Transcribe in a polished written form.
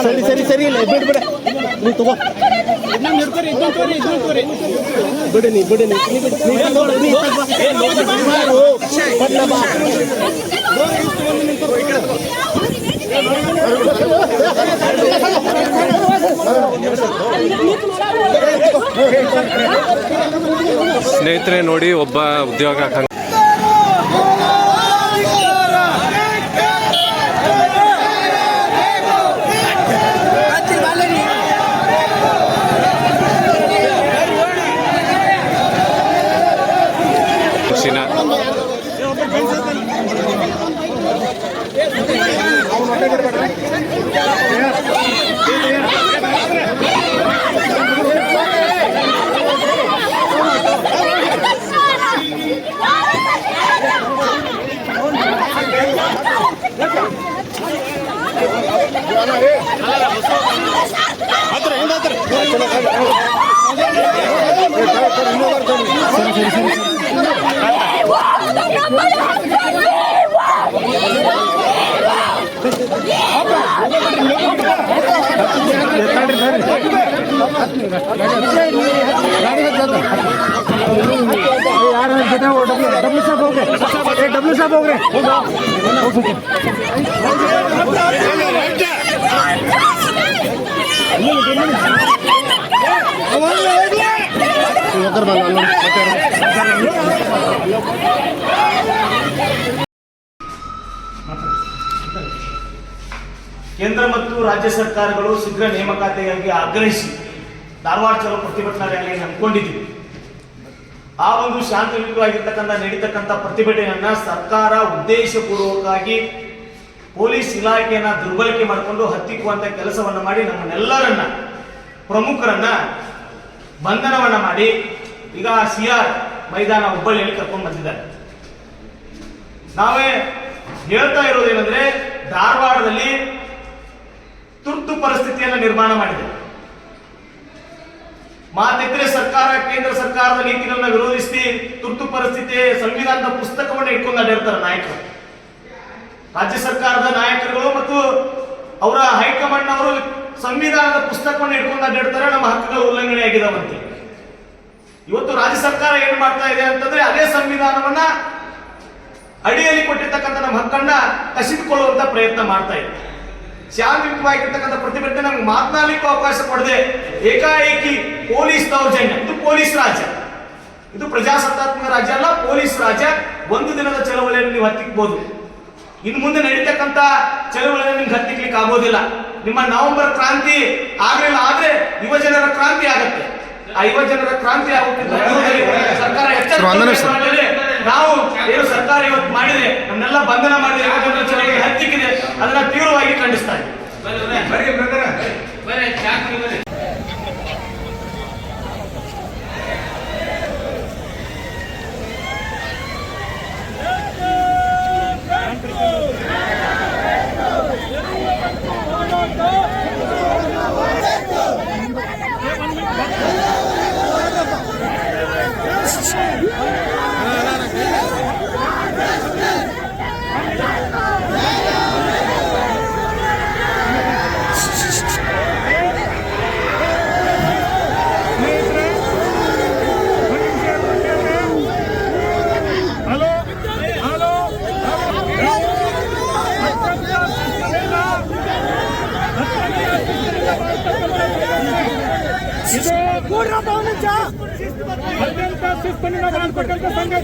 ಸರಿ ಸರಿ ಸರಿ ಇಲ್ಲ ಬಿಡು ಬಿಡ ನೀವು ತಗೋ ಬಿಡಿ ನೀ ಬಿಡಿ ಸ್ನೇಹಿತರೆ ನೋಡಿ, ಒಬ್ಬ ಉದ್ಯೋಗ डब्ल्यू साहब हो गए ಕೇಂದ್ರ ಮತ್ತು ರಾಜ್ಯ ಸರ್ಕಾರಗಳು ಶೀಘ್ರ ನೇಮಕಾತಿಗಾಗಿ ಆಗ್ರಹಿಸಿ ಧಾರವಾಡ ಚಲೋ ಪ್ರತಿಭಟನಾ ರ್ಯಾಲಿಯನ್ನು ಹಮ್ಮಿಕೊಂಡಿದ್ದೀವಿ. ಆ ಒಂದು ಶಾಂತಿಯುತವಾಗಿರ್ತಕ್ಕಂಥ ನಡೀತಕ್ಕಂಥ ಪ್ರತಿಭಟನೆಯನ್ನ ಸರ್ಕಾರ ಉದ್ದೇಶಪೂರ್ವಕವಾಗಿ ಪೊಲೀಸ್ ಇಲಾಖೆಯನ್ನ ದುರ್ಬಳಕೆ ಮಾಡಿಕೊಂಡು ಹತ್ತಿಕ್ಕುವಂತ ಕೆಲಸವನ್ನ ಮಾಡಿ ನಮ್ಮನ್ನೆಲ್ಲರನ್ನ ಪ್ರಮುಖರನ್ನ ಬಂಧನವನ್ನ ಮಾಡಿ ಈಗ CR ಮೈದಾನ ಹುಬ್ಬಳ್ಳಿಯಲ್ಲಿ ಕರ್ಕೊಂಡು ಬಂದಿದ್ದಾರೆ. ನಾವೇ ಹೇಳ್ತಾ ಇರೋದೇನೆಂದ್ರೆ, ಧಾರವಾಡದಲ್ಲಿ ತುರ್ತು ಪರಿಸ್ಥಿತಿಯನ್ನು ನಿರ್ಮಾಣ ಮಾಡಿದೆ. ಮಾತೆತ್ತರೆ ಸರ್ಕಾರ ಕೇಂದ್ರ ಸರ್ಕಾರದ ನೀತಿಗಳನ್ನ ವಿರೋಧಿಸಿ ತುರ್ತು ಪರಿಸ್ಥಿತಿ ಸಂವಿಧಾನದ ಪುಸ್ತಕವನ್ನು ಇಟ್ಕೊಂಡು ಅಡ್ಡಿರ್ತಾರೆ ನಾಯಕರು. ರಾಜ್ಯ ಸರ್ಕಾರದ ನಾಯಕರುಗಳು ಮತ್ತು ಅವರ ಹೈಕಮಾಂಡ್ ಅವರು ಸಂವಿಧಾನದ ಪುಸ್ತಕವನ್ನು ಇಟ್ಕೊಂಡು ಅಡ್ಡಿರ್ತಾರೆ. ನಮ್ಮ ಹಕ್ಕುಗಳ ಉಲ್ಲಂಘನೆ ಆಗಿದಾವಂತೆ. ಇವತ್ತು ರಾಜ್ಯ ಸರ್ಕಾರ ಏನ್ ಮಾಡ್ತಾ ಇದೆ ಅಂತಂದ್ರೆ, ಅದೇ ಸಂವಿಧಾನವನ್ನ ಅಡಿಯಲ್ಲಿ ಕೊಟ್ಟಿರ್ತಕ್ಕಂಥ ನಮ್ಮ ಹಕ್ಕನ್ನ ಕಸಿದುಕೊಳ್ಳುವಂತ ಪ್ರಯತ್ನ ಮಾಡ್ತಾ ಇದೆ. ಶಾಂತಿಯುತವಾಗಿರ್ತಕ್ಕಂಥ ಪ್ರತಿಭಟನೆ ನಮ್ಗೆ ಮಾತನಾಡಲಿಕ್ಕೂ ಅವಕಾಶ ಕೊಡದೆ ಏಕಾಏಕಿ ಪೊಲೀಸ್ ದೌರ್ಜನ್ಯ. ಇದು ಪೊಲೀಸ್ ರಾಜ್ಯ, ಇದು ಪ್ರಜಾಸತ್ತಾತ್ಮಕ ರಾಜ್ಯ ಅಲ್ಲ, ಪೊಲೀಸ್ ರಾಜ್ಯ. ಒಂದು ದಿನದ ಚಳವಳಿಯನ್ನು ನೀವು ಹತ್ತಿಕ್ಬಹುದು. ಇನ್ನು ಮುಂದೆ ನಡೀತಕ್ಕಂಥ ಚಳವಳಿಯನ್ನು ನಿಮ್ಗೆ ಹತ್ತಿಕ್ಲಿಕ್ಕೆ ಆಗೋದಿಲ್ಲ. ನಿಮ್ಮ ನವೆಂಬರ್ ಕ್ರಾಂತಿ ಆಗಲಿಲ್ಲ ಆದ್ರೆ ಯುವಜನರ ಕ್ರಾಂತಿ ಆಗತ್ತೆ. ಆ ಯುವಜನರ ಕ್ರಾಂತಿ ಆಗೋಕ್ಕಿಂತ ಸರ್ಕಾರ ನಾವು ಏನು ಸರ್ಕಾರ ಇವತ್ತು ಮಾಡಿದೆ, ನನ್ನೆಲ್ಲ ಬಂಧನ ಮಾಡಿದೆ, ಯುವಜನರ ಚಳವಳಿ ಹತ್ತಿಕ್ಕಿದೆ, ಅದನ್ನ ತೀವ್ರವಾಗಿ ಖಂಡಿಸ್ತಾ ಇದ್ದೀವಿ. ಇದು ಕೂಡ ಅತ್ಯಂತ ಶಿಸ್ತನ್ನು